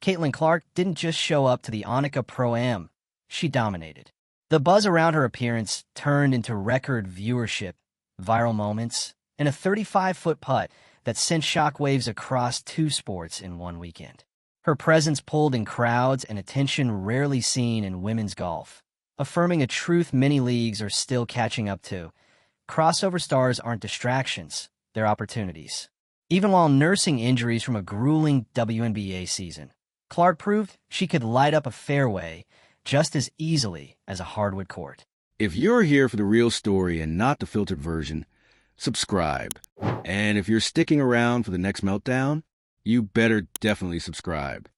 Caitlin Clark didn't just show up to the Annika Pro-Am, she dominated. The buzz around her appearance turned into record viewership, viral moments, and a 35-foot putt that sent shockwaves across two sports in one weekend. Her presence pulled in crowds and attention rarely seen in women's golf, affirming a truth many leagues are still catching up to. Crossover stars aren't distractions, they're opportunities. Even while nursing injuries from a grueling WNBA season, Clark proved she could light up a fairway just as easily as a hardwood court. If you're here for the real story and not the filtered version, subscribe. And if you're sticking around for the next meltdown, you better definitely subscribe.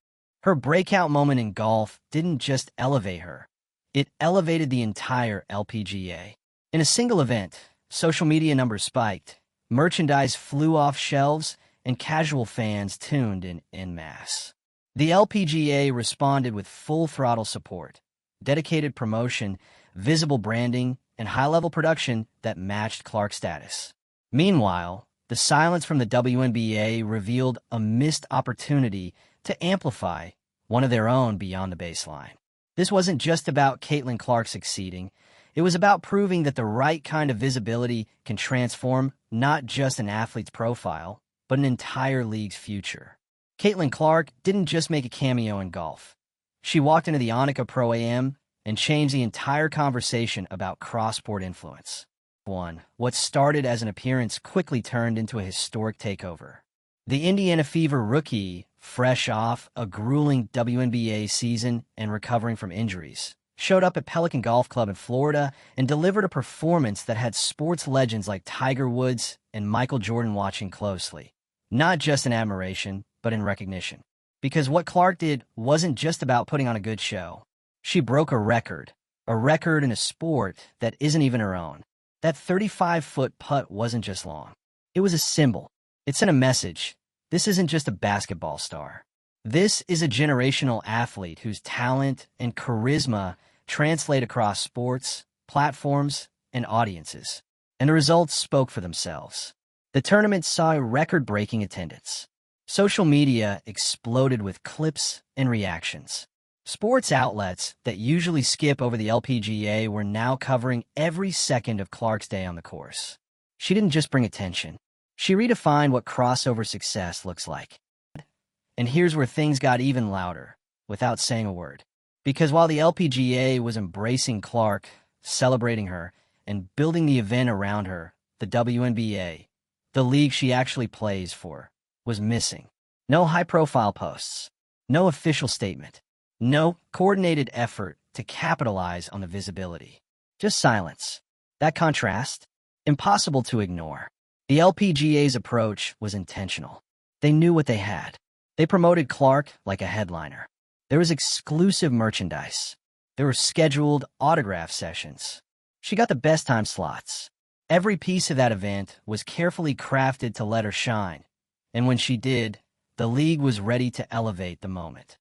Her breakout moment in golf didn't just elevate her. It elevated the entire LPGA. In a single event, social media numbers spiked, merchandise flew off shelves, and casual fans tuned in en masse. The LPGA responded with full-throttle support, dedicated promotion, visible branding, and high-level production that matched Clark's status. Meanwhile, the silence from the WNBA revealed a missed opportunity to amplify one of their own beyond the baseline. This wasn't just about Caitlin Clark succeeding. It was about proving that the right kind of visibility can transform not just an athlete's profile, but an entire league's future. Caitlin Clark didn't just make a cameo in golf. She walked into the Annika Pro-Am and changed the entire conversation about cross-sport influence. What started as an appearance quickly turned into a historic takeover. The Indiana Fever rookie, fresh off a grueling WNBA season and recovering from injuries, showed up at Pelican Golf Club in Florida and delivered a performance that had sports legends like Tiger Woods and Michael Jordan watching closely. Not just in admiration, but in recognition. Because what Clark did wasn't just about putting on a good show. She broke a record in a sport that isn't even her own. That 35-foot putt wasn't just long. It was a symbol. It sent a message. This isn't just a basketball star. This is a generational athlete whose talent and charisma translate across sports, platforms, and audiences. And the results spoke for themselves. The tournament saw a record-breaking attendance. Social media exploded with clips and reactions. Sports outlets that usually skip over the LPGA were now covering every second of Clark's day on the course. She didn't just bring attention. She redefined what crossover success looks like. And here's where things got even louder, without saying a word. Because while the LPGA was embracing Clark, celebrating her, and building the event around her, the WNBA, the league she actually plays for, was missing. No high-profile posts, no official statement, no coordinated effort to capitalize on the visibility. Just silence. That contrast, impossible to ignore. The LPGA's approach was intentional. They knew what they had. They promoted Clark like a headliner. There was exclusive merchandise. There were scheduled autograph sessions. She got the best time slots. Every piece of that event was carefully crafted to let her shine. And when she did, the league was ready to elevate the moment.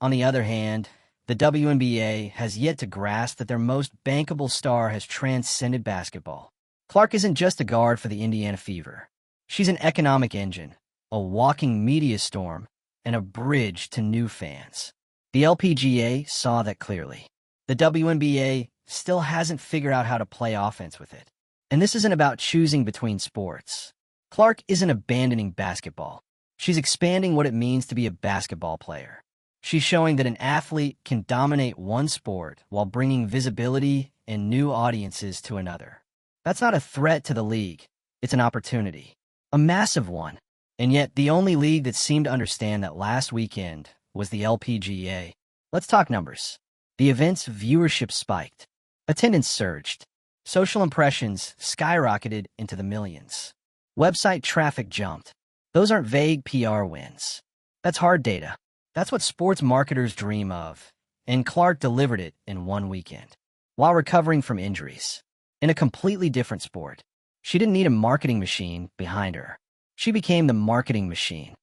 On the other hand, the WNBA has yet to grasp that their most bankable star has transcended basketball. Clark isn't just a guard for the Indiana Fever. She's an economic engine, a walking media storm, and a bridge to new fans. The LPGA saw that clearly. The WNBA still hasn't figured out how to play offense with it. And this isn't about choosing between sports. Clark isn't abandoning basketball. She's expanding what it means to be a basketball player. She's showing that an athlete can dominate one sport while bringing visibility and new audiences to another. That's not a threat to the league. It's an opportunity. A massive one. And yet, the only league that seemed to understand that last weekend was the LPGA. Let's talk numbers. The event's viewership spiked. Attendance surged. Social impressions skyrocketed into the millions. Website traffic jumped. Those aren't vague PR wins. That's hard data. That's what sports marketers dream of. And Clark delivered it in one weekend, while recovering from injuries. In a completely different sport. She didn't need a marketing machine behind her. She became the marketing machine.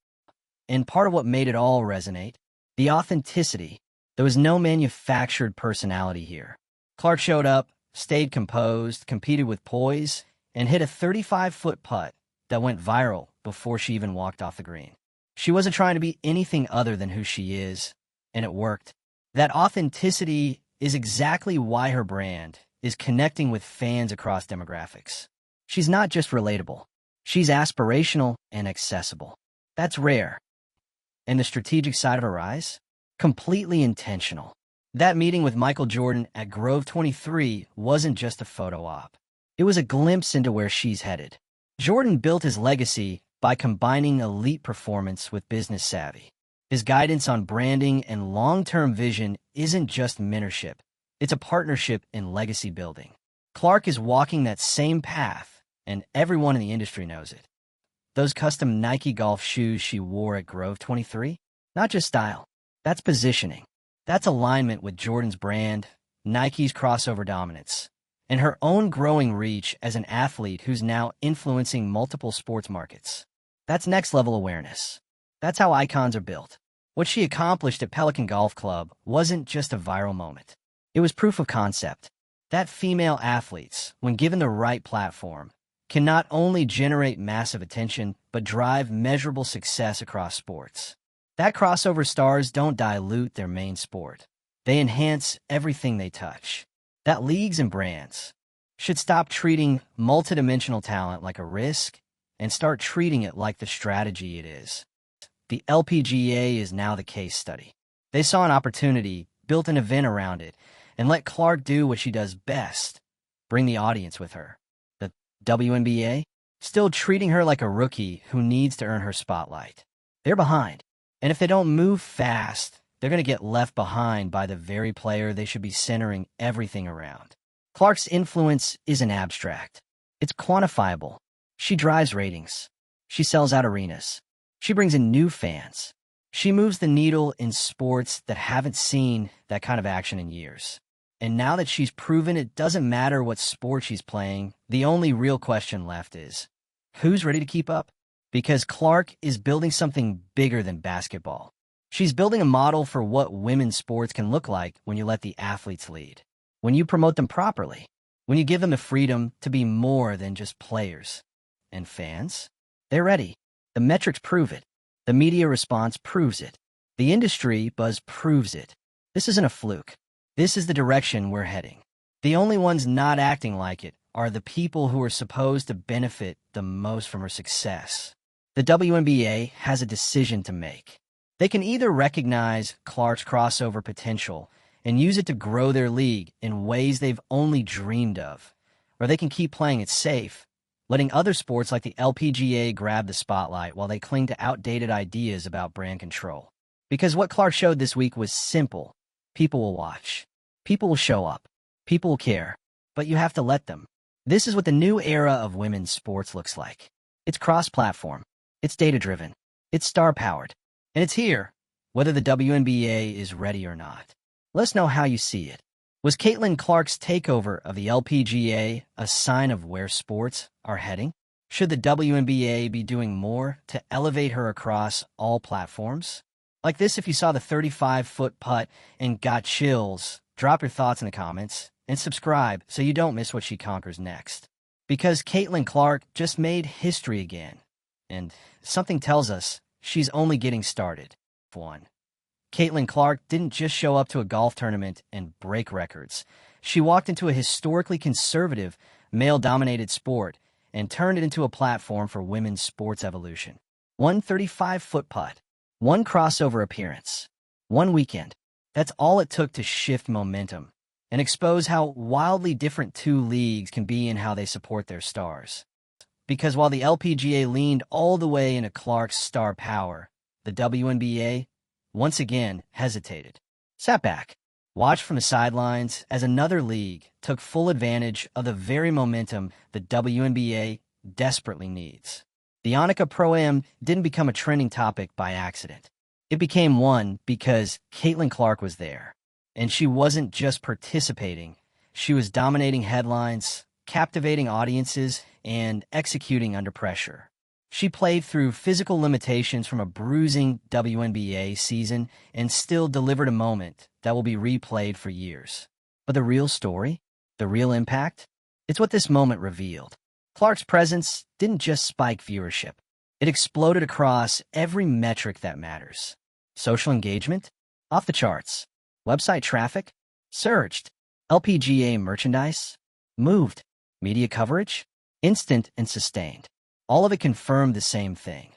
And part of what made it all resonate, the authenticity. There was no manufactured personality here. Clark showed up, stayed composed, competed with poise, and hit a 35-foot putt that went viral before she even walked off the green. She wasn't trying to be anything other than who she is, and it worked. That authenticity is exactly why her brand is connecting with fans across demographics. She's not just relatable. She's aspirational and accessible. That's rare. And the strategic side of her rise? Completely intentional. That meeting with Michael Jordan at Grove 23 wasn't just a photo op. It was a glimpse into where she's headed. Jordan built his legacy by combining elite performance with business savvy. His guidance on branding and long-term vision isn't just mentorship. It's a partnership in legacy building. Clark is walking that same path, and everyone in the industry knows it. Those custom Nike golf shoes she wore at Grove 23? Not just style. That's positioning. That's alignment with Jordan's brand, Nike's crossover dominance, and her own growing reach as an athlete who's now influencing multiple sports markets. That's next-level awareness. That's how icons are built. What she accomplished at Pelican Golf Club wasn't just a viral moment. It was proof of concept. That female athletes, when given the right platform, can not only generate massive attention, but drive measurable success across sports. That crossover stars don't dilute their main sport. They enhance everything they touch. That leagues and brands should stop treating multidimensional talent like a risk and start treating it like the strategy it is. The LPGA is now the case study. They saw an opportunity, built an event around it, and let Clark do what she does best, bring the audience with her. The WNBA, still treating her like a rookie who needs to earn her spotlight. They're behind. And if they don't move fast, they're going to get left behind by the very player they should be centering everything around. Clark's influence isn't abstract. It's quantifiable. She drives ratings. She sells out arenas. She brings in new fans. She moves the needle in sports that haven't seen that kind of action in years. And now that she's proven it doesn't matter what sport she's playing, the only real question left is, who's ready to keep up? Because Clark is building something bigger than basketball. She's building a model for what women's sports can look like when you let the athletes lead, when you promote them properly, when you give them the freedom to be more than just players. And fans? They're ready. The metrics prove it. The media response proves it. The industry buzz proves it. This isn't a fluke. This is the direction we're heading. The only ones not acting like it are the people who are supposed to benefit the most from her success. The WNBA has a decision to make. They can either recognize Clark's crossover potential and use it to grow their league in ways they've only dreamed of, or they can keep playing it safe, letting other sports like the LPGA grab the spotlight while they cling to outdated ideas about brand control. Because what Clark showed this week was simple. People will watch. People will show up. People will care. But you have to let them. This is what the new era of women's sports looks like. It's cross-platform. It's data-driven. It's star-powered. And it's here, whether the WNBA is ready or not. Let us know how you see it. Was Caitlin Clark's takeover of the LPGA a sign of where sports are heading? Should the WNBA be doing more to elevate her across all platforms? Like this, if you saw the 35-foot putt and got chills, drop your thoughts in the comments and subscribe so you don't miss what she conquers next. Because Caitlin Clark just made history again. And something tells us she's only getting started. 1. Caitlin Clark didn't just show up to a golf tournament and break records. She walked into a historically conservative, male-dominated sport and turned it into a platform for women's sports evolution. 1 35-foot putt. 1 crossover appearance. 1 weekend. That's all it took to shift momentum and expose how wildly different two leagues can be in how they support their stars. Because while the LPGA leaned all the way into Clark's star power, the WNBA, once again, hesitated. Sat back, watched from the sidelines as another league took full advantage of the very momentum the WNBA desperately needs. The Annika Pro-Am didn't become a trending topic by accident. It became one because Caitlin Clark was there. And she wasn't just participating. She was dominating headlines, captivating audiences, and executing under pressure. She played through physical limitations from a bruising WNBA season and still delivered a moment that will be replayed for years. But the real story, the real impact, it's what this moment revealed. Clark's presence didn't just spike viewership. It exploded across every metric that matters. Social engagement? Off the charts. Website traffic? Surged. LPGA merchandise? Moved. Media coverage? Instant and sustained. All of it confirmed the same thing.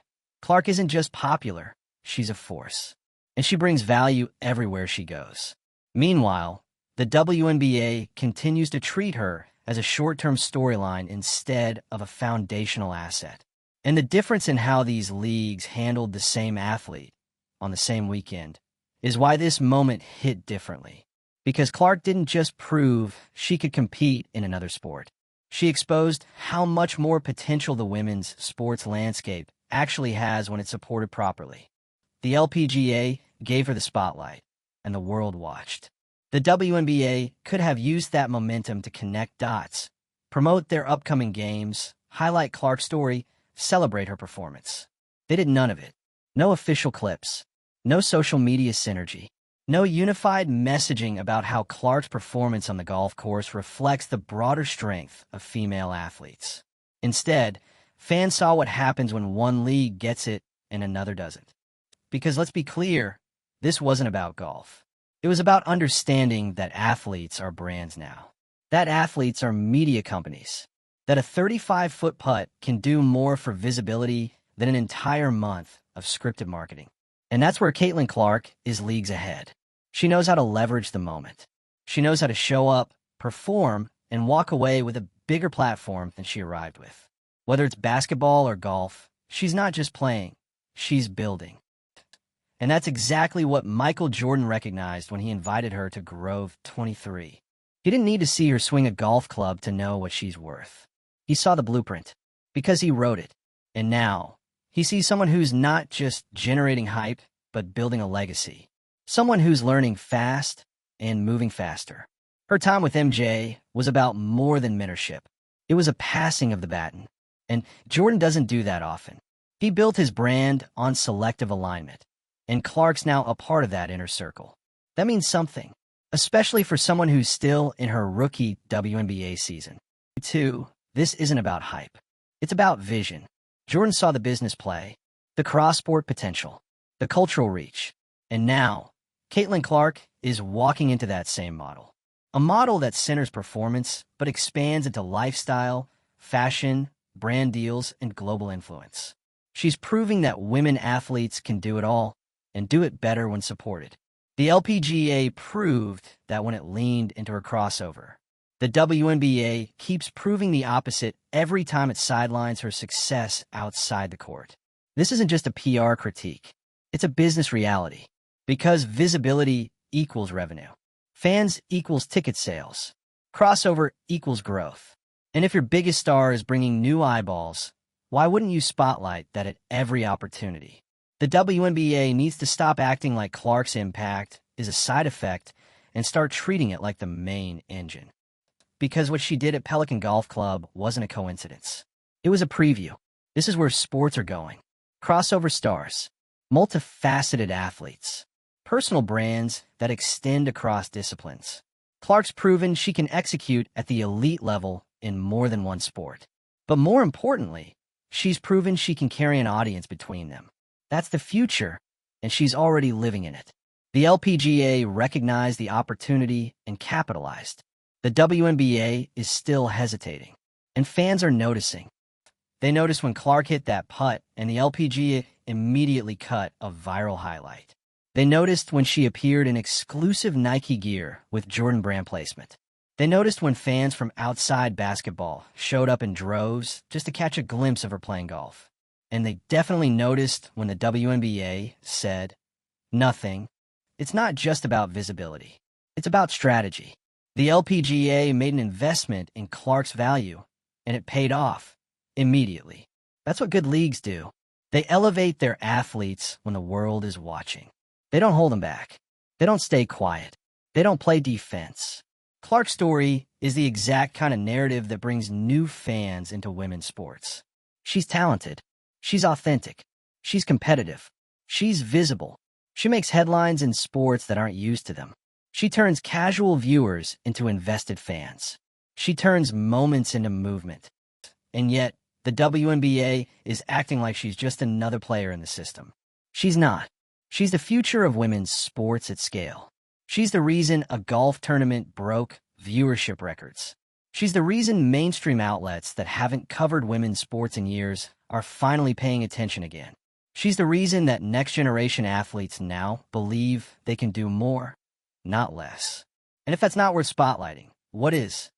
Clark isn't just popular, she's a force. And she brings value everywhere she goes. Meanwhile, the WNBA continues to treat her as a short-term storyline instead of a foundational asset. And the difference in how these leagues handled the same athlete on the same weekend is why this moment hit differently. Because Clark didn't just prove she could compete in another sport. She exposed how much more potential the women's sports landscape actually has when it's supported properly. The LPGA gave her the spotlight, and the world watched. The WNBA could have used that momentum to connect dots, promote their upcoming games, highlight Clark's story, celebrate her performance. They did none of it. No official clips, no social media synergy, no unified messaging about how Clark's performance on the golf course reflects the broader strength of female athletes. Instead, fans saw what happens when one league gets it and another doesn't. Because let's be clear, this wasn't about golf. It was about understanding that athletes are brands now, that athletes are media companies, that a 35-foot putt can do more for visibility than an entire month of scripted marketing. And that's where Caitlin Clark is leagues ahead. She knows how to leverage the moment. She knows how to show up, perform, and walk away with a bigger platform than she arrived with. Whether it's basketball or golf, she's not just playing, she's building. And that's exactly what Michael Jordan recognized when he invited her to Grove 23. He didn't need to see her swing a golf club to know what she's worth. He saw the blueprint, because he wrote it. And now, he sees someone who's not just generating hype, but building a legacy. Someone who's learning fast and moving faster. Her time with MJ was about more than mentorship. It was a passing of the baton. And Jordan doesn't do that often. He built his brand on selective alignment. And Clark's now a part of that inner circle. That means something, especially for someone who's still in her rookie WNBA season. 2. This isn't about hype. It's about vision. Jordan saw the business play, the cross-sport potential, the cultural reach. And now, Caitlin Clark is walking into that same model. A model that centers performance, but expands into lifestyle, fashion, brand deals, and global influence. She's proving that women athletes can do it all, and do it better when supported. The LPGA proved that when it leaned into her crossover. The WNBA keeps proving the opposite every time it sidelines her success outside the court. This isn't just a PR critique. It's a business reality. Because visibility equals revenue. Fans equals ticket sales. Crossover equals growth. And if your biggest star is bringing new eyeballs, why wouldn't you spotlight that at every opportunity? The WNBA needs to stop acting like Clark's impact is a side effect and start treating it like the main engine. Because what she did at Pelican Golf Club wasn't a coincidence. It was a preview. This is where sports are going. Crossover stars, multifaceted athletes, personal brands that extend across disciplines. Clark's proven she can execute at the elite level in more than one sport. But more importantly, she's proven she can carry an audience between them. That's the future, and she's already living in it. The LPGA recognized the opportunity and capitalized. The WNBA is still hesitating, and fans are noticing. They noticed when Clark hit that putt, and the LPGA immediately cut a viral highlight. They noticed when she appeared in exclusive Nike gear with Jordan brand placement. They noticed when fans from outside basketball showed up in droves just to catch a glimpse of her playing golf. And they definitely noticed when the WNBA said, nothing. It's not just about visibility. It's about strategy. The LPGA made an investment in Clark's value, and it paid off immediately. That's what good leagues do. They elevate their athletes when the world is watching. They don't hold them back. They don't stay quiet. They don't play defense. Clark's story is the exact kind of narrative that brings new fans into women's sports. She's talented. She's authentic. She's competitive. She's visible. She makes headlines in sports that aren't used to them. She turns casual viewers into invested fans. She turns moments into movement. And yet, The WNBA is acting like she's just another player in the system. She's not. She's the future of women's sports at scale. She's the reason a golf tournament broke viewership records. She's the reason mainstream outlets that haven't covered women's sports in years are finally paying attention again. She's the reason that next-generation athletes now believe they can do more, not less. And if that's not worth spotlighting, what is?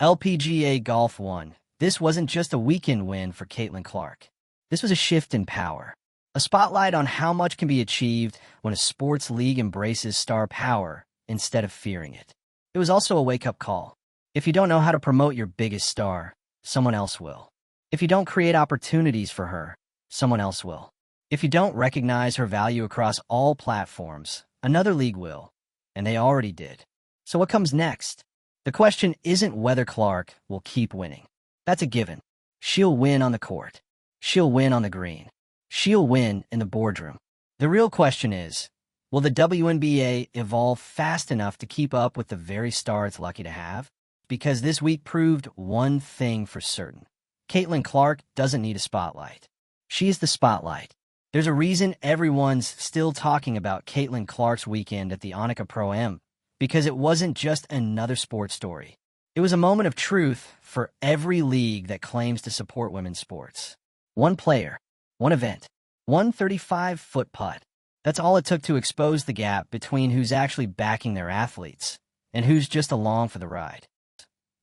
LPGA Golf 1. This wasn't just a weekend win for Caitlin Clark. This was a shift in power. A spotlight on how much can be achieved when a sports league embraces star power instead of fearing it. It was also a wake-up call. If you don't know how to promote your biggest star, someone else will. If you don't create opportunities for her, someone else will. If you don't recognize her value across all platforms, another league will. And they already did. So what comes next? The question isn't whether Clark will keep winning. That's a given. She'll win on the court. She'll win on the green. She'll win in the boardroom. The real question is, will the WNBA evolve fast enough to keep up with the very star it's lucky to have? Because this week proved one thing for certain. Caitlin Clark doesn't need a spotlight. She is the spotlight. There's a reason everyone's still talking about Caitlin Clark's weekend at the Annika Pro-Am, because it wasn't just another sports story. It was a moment of truth for every league that claims to support women's sports. One player, one event, one 35-foot putt. That's all it took to expose the gap between who's actually backing their athletes and who's just along for the ride.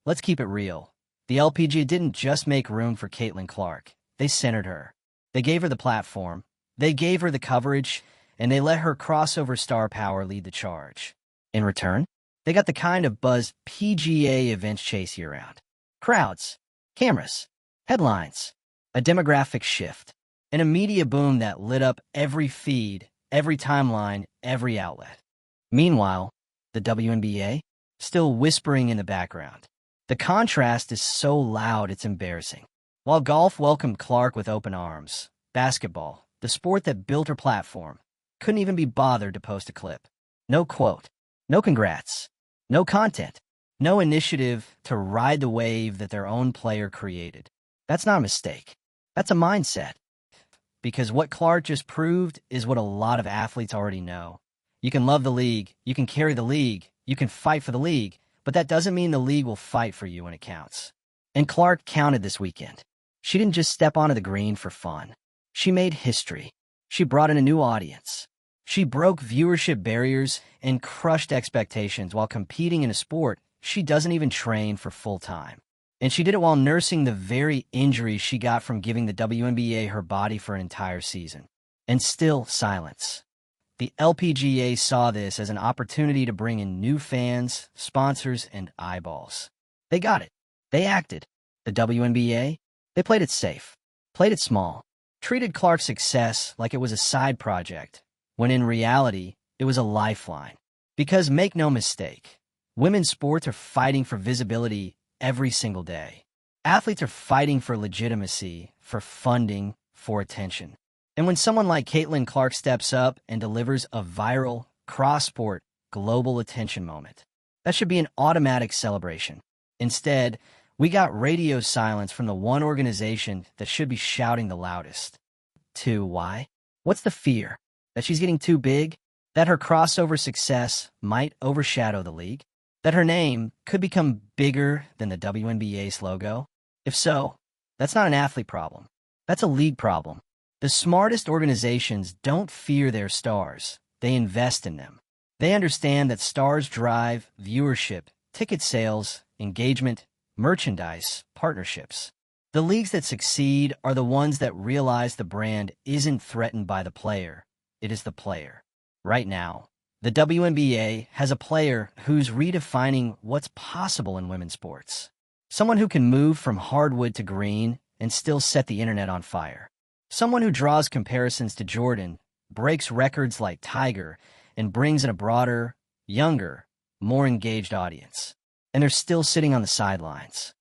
Let's keep it real. The LPGA didn't just make room for Caitlin Clark. They centered her. They gave her the platform. They gave her the coverage, and they let her crossover star power lead the charge. In return, they got the kind of buzz PGA events chase year-round. Crowds, cameras, headlines, a demographic shift, and a media boom that lit up every feed, every timeline, every outlet. Meanwhile, the WNBA, still whispering in the background. The contrast is so loud it's embarrassing. While golf welcomed Clark with open arms, basketball, the sport that built her platform, couldn't even be bothered to post a clip. No quote, no congrats, no content, no initiative to ride the wave that their own player created. That's not a mistake. That's a mindset. Because what Clark just proved is what a lot of athletes already know. You can love the league, you can carry the league, you can fight for the league, but that doesn't mean the league will fight for you when it counts. And Clark counted this weekend. She didn't just step onto the green for fun. She made history. She brought in a new audience. She broke viewership barriers and crushed expectations while competing in a sport she doesn't even train for full time. And she did it while nursing the very injuries she got from giving the WNBA her body for an entire season. And still silence. The LPGA saw this as an opportunity to bring in new fans, sponsors, and eyeballs. They got it. They acted. The WNBA, they played it safe, played it small, treated Clark's success like it was a side project, when in reality, it was a lifeline. Because make no mistake, women's sports are fighting for visibility every single day. Athletes are fighting for legitimacy, for funding, for attention. And when someone like Caitlin Clark steps up and delivers a viral, cross-sport, global attention moment, that should be an automatic celebration. Instead, we got radio silence from the one organization that should be shouting the loudest. Why? What's the fear? That she's getting too big? That her crossover success might overshadow the league? That her name could become bigger than the WNBA's logo? If so, that's not an athlete problem. That's a league problem. The smartest organizations don't fear their stars. They invest in them. They understand that stars drive viewership, ticket sales, engagement, merchandise, partnerships. The leagues that succeed are the ones that realize the brand isn't threatened by the player. It is the player. Right now, the WNBA has a player who's redefining what's possible in women's sports. Someone who can move from hardwood to green and still set the internet on fire. Someone who draws comparisons to Jordan, breaks records like Tiger, and brings in a broader, younger, more engaged audience. And they're still sitting on the sidelines.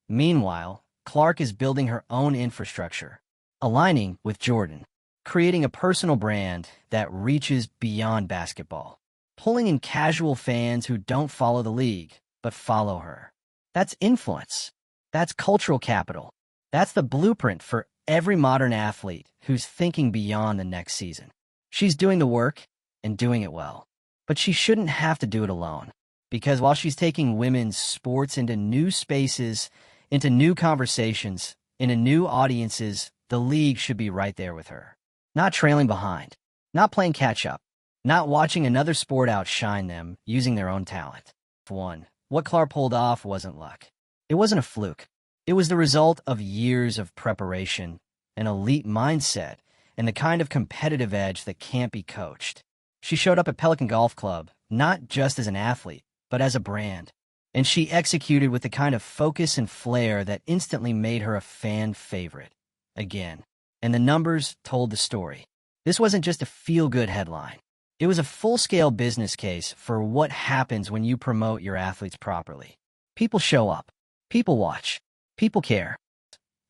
Meanwhile, Clark is building her own infrastructure, aligning with Jordan, creating a personal brand that reaches beyond basketball, pulling in casual fans who don't follow the league, but follow her. That's influence. That's cultural capital. That's the blueprint for every modern athlete who's thinking beyond the next season. She's doing the work and doing it well. But she shouldn't have to do it alone. Because while she's taking women's sports into new spaces, into new conversations, into new audiences, the league should be right there with her. Not trailing behind, not playing catch-up, not watching another sport outshine them using their own talent. What Clark pulled off wasn't luck. It wasn't a fluke. It was the result of years of preparation, an elite mindset, and the kind of competitive edge that can't be coached. She showed up at Pelican Golf Club, not just as an athlete, but as a brand. And she executed with the kind of focus and flair that instantly made her a fan favorite. Again. And the numbers told the story. This wasn't just a feel-good headline. It was a full-scale business case for what happens when you promote your athletes properly. People show up. People watch. People care.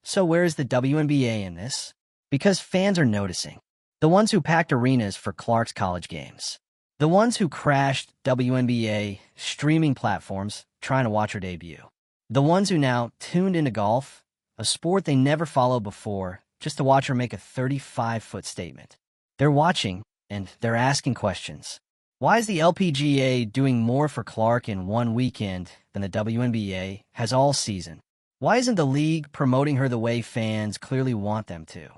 So where is the WNBA in this? Because fans are noticing. The ones who packed arenas for Clark's college games. The ones who crashed WNBA streaming platforms trying to watch her debut. The ones who now tuned into golf, a sport they never followed before, just to watch her make a 35-foot statement. They're watching, and they're asking questions. Why is the LPGA doing more for Clark in one weekend than the WNBA has all season? Why isn't the league promoting her the way fans clearly want them to?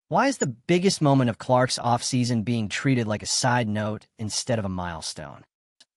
Why is the biggest moment of Clark's offseason being treated like a side note instead of a milestone?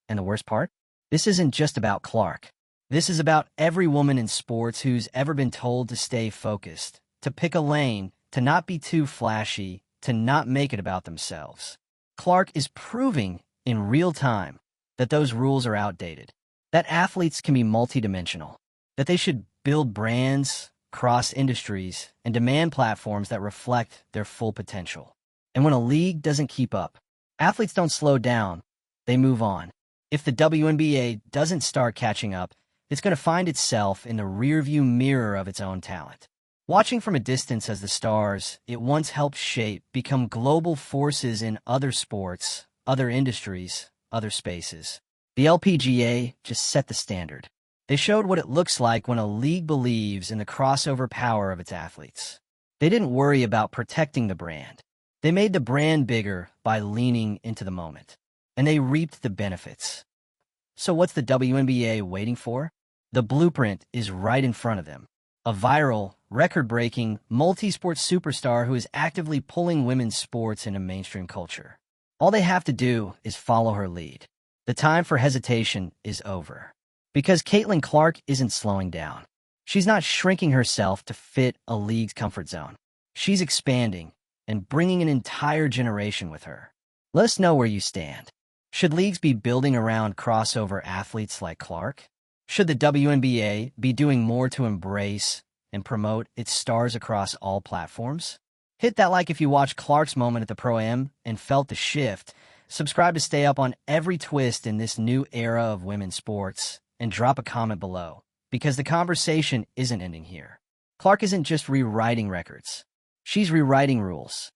And the worst part? This isn't just about Clark. This is about every woman in sports who's ever been told to stay focused, to pick a lane, to not be too flashy, to not make it about themselves. Clark is proving in real time that those rules are outdated, that athletes can be multidimensional, that they should build brands, cross industries, and demand platforms that reflect their full potential. And when a league doesn't keep up, athletes don't slow down, they move on. If the WNBA doesn't start catching up, it's going to find itself in the rearview mirror of its own talent. Watching from a distance as the stars it once helped shape become global forces in other sports, other industries, other spaces. The LPGA just set the standard. They showed what it looks like when a league believes in the crossover power of its athletes. They didn't worry about protecting the brand. They made the brand bigger by leaning into the moment. And they reaped the benefits. So what's the WNBA waiting for? The blueprint is right in front of them. A viral, record-breaking, multi-sport superstar who is actively pulling women's sports into mainstream culture. All they have to do is follow her lead. The time for hesitation is over. Because Caitlin Clark isn't slowing down. She's not shrinking herself to fit a league's comfort zone. She's expanding and bringing an entire generation with her. Let us know where you stand. Should leagues be building around crossover athletes like Clark? Should the WNBA be doing more to embrace and promote its stars across all platforms? Hit that like if you watched Clark's moment at the Pro-Am and felt the shift. Subscribe to stay up on every twist in this new era of women's sports. And drop a comment below, because the conversation isn't ending here. Clark isn't just rewriting records. She's rewriting rules.